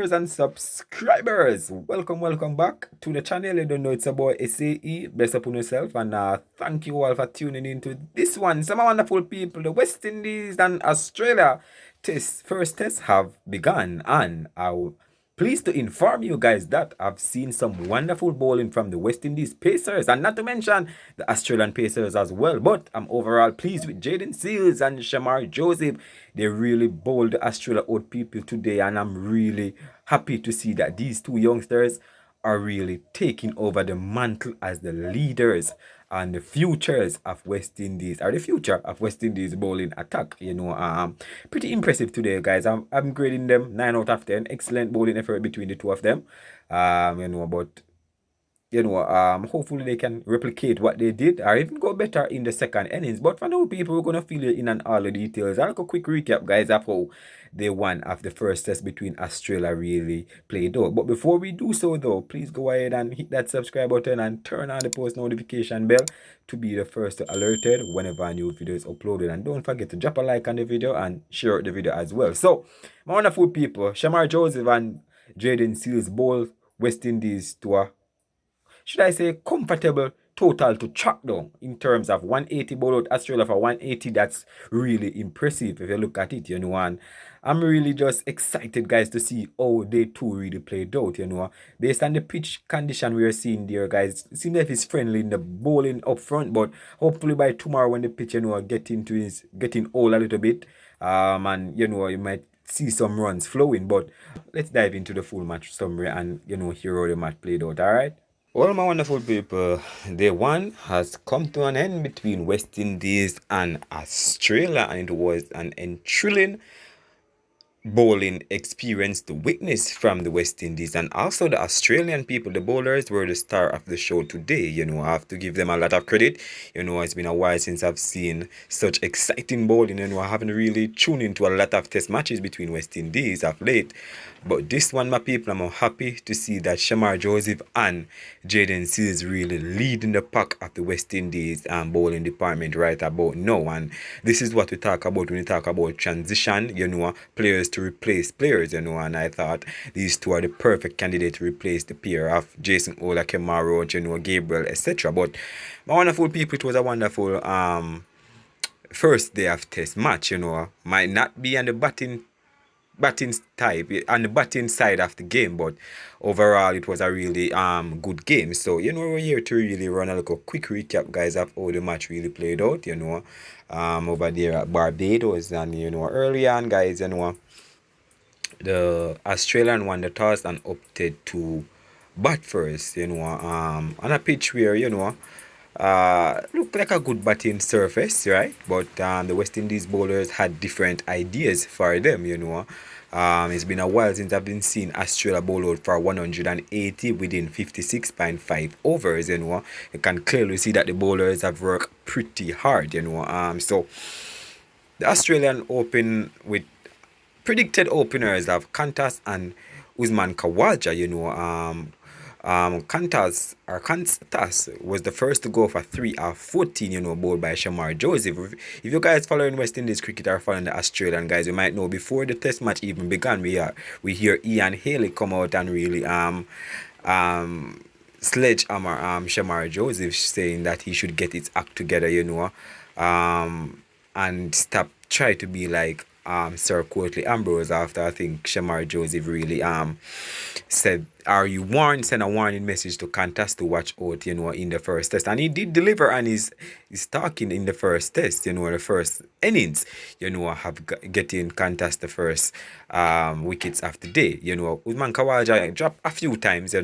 And subscribers, welcome back to the channel. You don't know it's about SAE. Bless upon yourself, and thank you all for tuning into this one. Some wonderful people, the West Indies and Australia first tests have begun, and I pleased to inform you guys that I've seen some wonderful bowling from the West Indies Pacers, and not to mention the Australian Pacers as well. But I'm overall pleased with Jaden Seals and Shamar Joseph. They really bowled the Australia out people today, and I'm really happy to see that these two youngsters are really taking over the mantle as the leaders and the futures of West Indies, or the future of West Indies bowling attack. Pretty impressive today, guys. I'm grading them 9 out of 10. Excellent bowling effort between the two of them. But hopefully they can replicate what they did or even go better in the second innings. But for now, people, we're going to fill you in on all the details. I'll go quick recap, guys, of how the one of the first test between Australia really played out. But before we do so, though, please go ahead and hit that subscribe button and turn on the post notification bell to be the first to alerted whenever a new video is uploaded. And don't forget to drop a like on the video and share the video as well. So, my wonderful people, Shamar Joseph and Jaden Seals bowl West Indies to a, should I say, comfortable total to track down in terms of 180 bowled out Australia for 180. That's really impressive if you look at it, and I'm really just excited, guys, to see how they two really played out, based on the pitch condition we are seeing there, guys. It seems like it's friendly in the bowling up front, but hopefully by tomorrow when the pitch, getting old a little bit, and you might see some runs flowing. But let's dive into the full match summary and hear how the match played out. All right. Well, my wonderful people, day one has come to an end between West Indies and Australia, and it was an enthralling bowling experience to witness from the West Indies and also the Australian people. The bowlers were the star of the show today. I have to give them a lot of credit. It's been a while since I've seen such exciting bowling. I haven't really tuned into a lot of test matches between West Indies of late. But this one, my people, I'm happy to see that Shamar Joseph and Jaden Seals really leading the pack of the West Indies bowling department right about now. And this is what we talk about when we talk about transition, players to replace players, and I thought these two are the perfect candidate to replace the pair of Jason Ola, Kemaro, Gabriel, etc. But my wonderful people, it was a wonderful first day of test match. Might not be on the batting type on the batting side of the game, but overall it was a really good game. So we're here to really run a little quick recap, guys, of how the match really played out, over there at Barbados. And early on, guys, the Australian won the toss and opted to bat first, on a pitch where looked like a good batting surface, right? But the West Indies bowlers had different ideas for them, it's been a while since I've been seeing Australia bowl out for 180 within 56.5 overs, You can clearly see that the bowlers have worked pretty hard, So the Australian open with predicted openers of Kantas and Usman Khawaja, Kantas was the first to go for 3 of 14, bowled by Shamar Joseph. If you guys following West Indies cricket or following the Australian guys, you might know before the test match even began, we hear Ian Haley come out and really sledgehammer Shamar Joseph, saying that he should get his act together, and try to be like Sir Courtly Ambrose, after I think Shamar Joseph really said, send a warning message to Qantas to watch out, in the first test. And he did deliver on his talking in the first test, the first innings, getting Qantas the first wickets of the day. Usman Khawaja dropped a few times,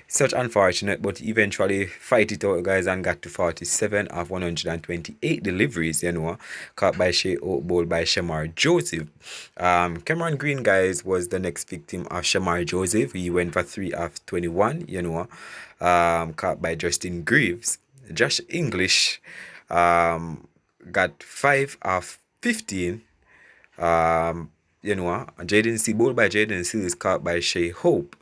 such unfortunate, but eventually fight it out, guys, and got to 47 of 128 deliveries, caught by Shea Oak, bowled by Shamar Joseph. Cameron Green, guys, was the next victim of Shamar Joseph. He went for 3 of 21, caught by Justin Greaves. Josh English got 5 of 15. Jaden C, bowled by Jaden C, is caught by Shea Hope.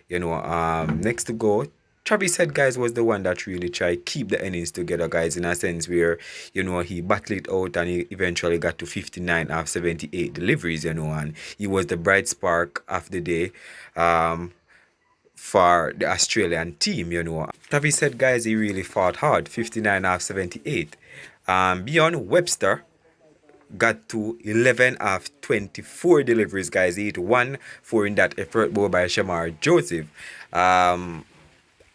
Next to go, Travis Head, guys, was the one that really tried keep the innings together, guys, in a sense where, he battled it out and he eventually got to 59 of 78 deliveries, and he was the bright spark of the day for the Australian team. Travis Head, guys, he really fought hard, 59 of 78. Beyond Webster got to 11 of 24 deliveries, guys. He hit 1 4 in that effort ball by Shamar Joseph.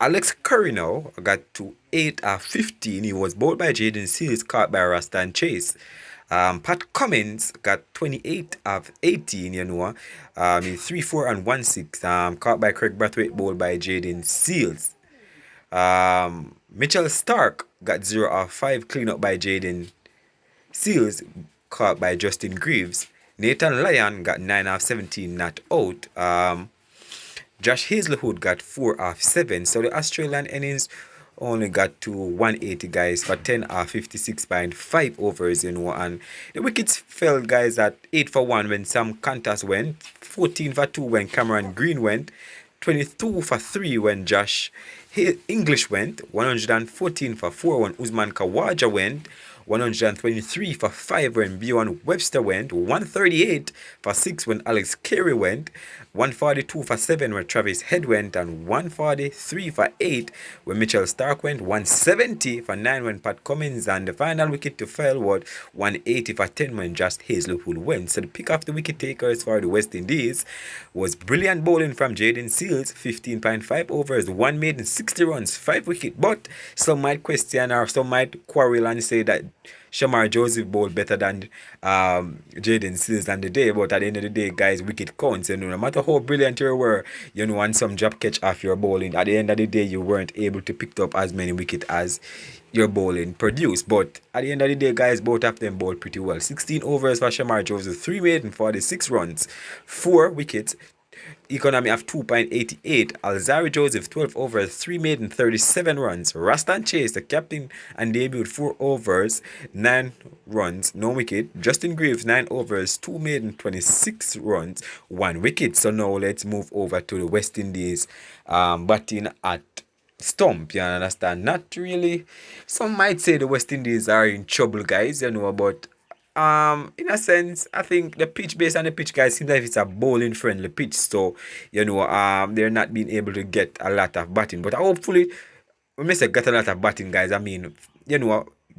Alex Curry now got to 8 of 15. He was bowled by Jaden Seals, caught by Rastan Chase. Pat Cummins got 28 of 18, in 3 4 and 1 6. Caught by Craig Brathwaite, bowled by Jaden Seals. Mitchell Stark got 0 of 5, clean up by Jaden Seals, caught by Justin Greaves. Nathan Lyon got 9 of 17, not out. Josh Hazlewood got 4 of 7. So the Australian innings only got to 180, guys, for 10 of 56.5 overs, and the wickets fell, guys, at 8 for 1 when Sam Kantas went, 14 for 2 when Cameron Green went, 22 for 3 when Josh English went, 114 for 4 when Usman Khawaja went, 123 for 5 when Bjorn Webster went, 138 for 6 when Alex Carey went, 142 for 7 when Travis Head went, and 143 for 8 when Mitchell Stark went, 170 for 9 when Pat Cummins, and the final wicket to fall was 180 for 10 when Josh Hazlewood went. So the pick of the wicket takers for the West Indies was brilliant bowling from Jaden Seals, 15.5 overs, 1 made in 60 runs, 5 wickets. But some might question or some might quarrel and say that Shamar Joseph bowled better than Jaden Seals on the day, but at the end of the day, guys, wicket counts. No matter how brilliant you were, and some drop catch off your bowling, at the end of the day, you weren't able to pick up as many wickets as your bowling produced. But at the end of the day, guys, both of them bowled pretty well. 16 overs for Shamar Joseph, 3 made and 46 runs, 4 wickets. Economy of 2.88. Alzari Joseph, 12 overs, 3 made and 37 runs. Rastan Chase, the captain, and debuted 4 overs, 9 runs, no wicket. Justin Greaves, 9 overs, 2 made and 26 runs, 1 wicket. So now let's move over to the West Indies batting at stump. You understand? Not really. Some might say the West Indies are in trouble, guys, but in a sense, I think the pitch based on the pitch, guys, seems like it's a bowling friendly pitch. So, they're not being able to get a lot of batting. But hopefully, when we say get a lot of batting, guys, I mean,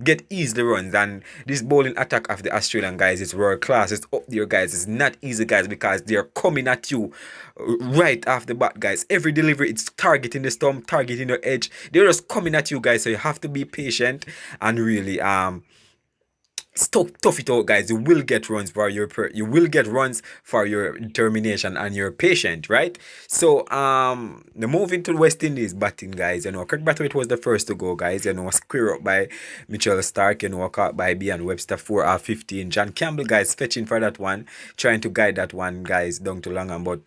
get easy runs. And this bowling attack of the Australian guys is world class. It's up there, guys. It's not easy, guys, because they're coming at you right off the bat, guys. Every delivery, it's targeting the stump, targeting the edge. They're just coming at you, guys. So you have to be patient and really tough it out, guys. You will get runs for your determination and your patience, right? So the move into the West Indies batting, guys. Craig Brathwaite was the first to go, guys. Square up by Mitchell Stark. Caught by Bjorn Webster, 4 of 15. John Campbell, guys, fetching for that one, trying to guide that one, guys, down to long on. But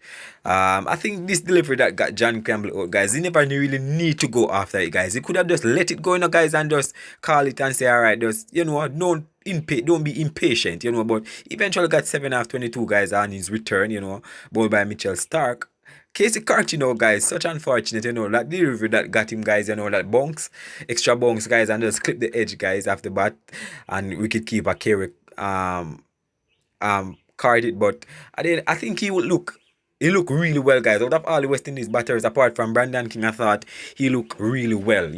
I think this delivery that got John Campbell out, guys, he never really need to go after it, guys. He could have just let it go, guys, and just call it and say, all right, just don't be impatient, but eventually got 7 of 22, guys, on his return, bowled by Mitchell Stark. Casey Clark, guys, such unfortunate, that delivery that got him, guys, that bounce, extra bounce, guys, and just clip the edge, guys, off the bat, and wicketkeeper Kerry carded it, but I think he looked really well, guys. Out of all the West Indies batters, apart from Brandon King, I thought he looked really well,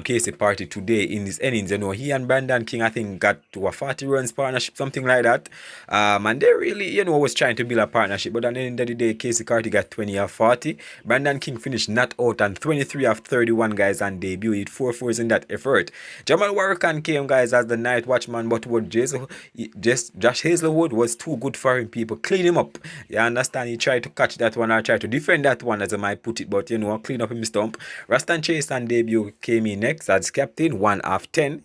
Casey Party today in his innings, he and Brandon King, I think, got to a 40 runs partnership, something like that, and they really, was trying to build a partnership, but at the end of the day, Casey Carty got 20 of 40, Brandon King finished not out on 23 of 31, guys, and debuted 4 fours in that effort. Jamal Warrican came, guys, as the night watchman, but Josh Hazlewood was too good for him, people. Clean him up, you understand? He tried to catch that one or try to defend that one, as I might put it, but clean up him stump. Rastan Chase and debut came in next as captain, 1 of 10,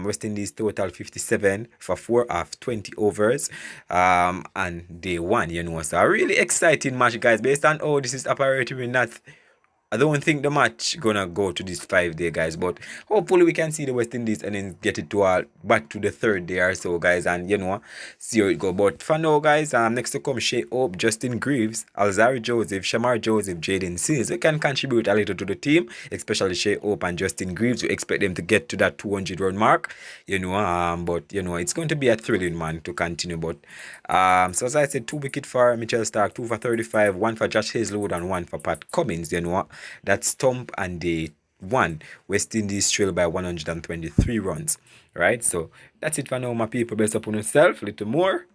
West Indies total 57 for 4 of 20 overs, and they won, so a really exciting match, guys, based on this is apparently not I don't think the match gonna go to this 5 day, guys, but hopefully we can see the West Indies and then get it to back to the 3rd day or so, guys, and see how it go. But for now, guys, next to come Shea Hope, Justin Greaves, Alzari Joseph, Shamar Joseph, Jaden Seals. We can contribute a little to the team, especially Shea Hope and Justin Greaves. We expect them to get to that 200-run mark, but it's going to be a thrilling, man, to continue. But so as I said, 2 wickets for Mitchell Stark, 2 for 35, 1 for Josh Hazlewood, and 1 for Pat Cummins. That's stump and they won. West Indies trailed by 123 runs. Right? So that's it for now, my people. Best up on yourself. A little more.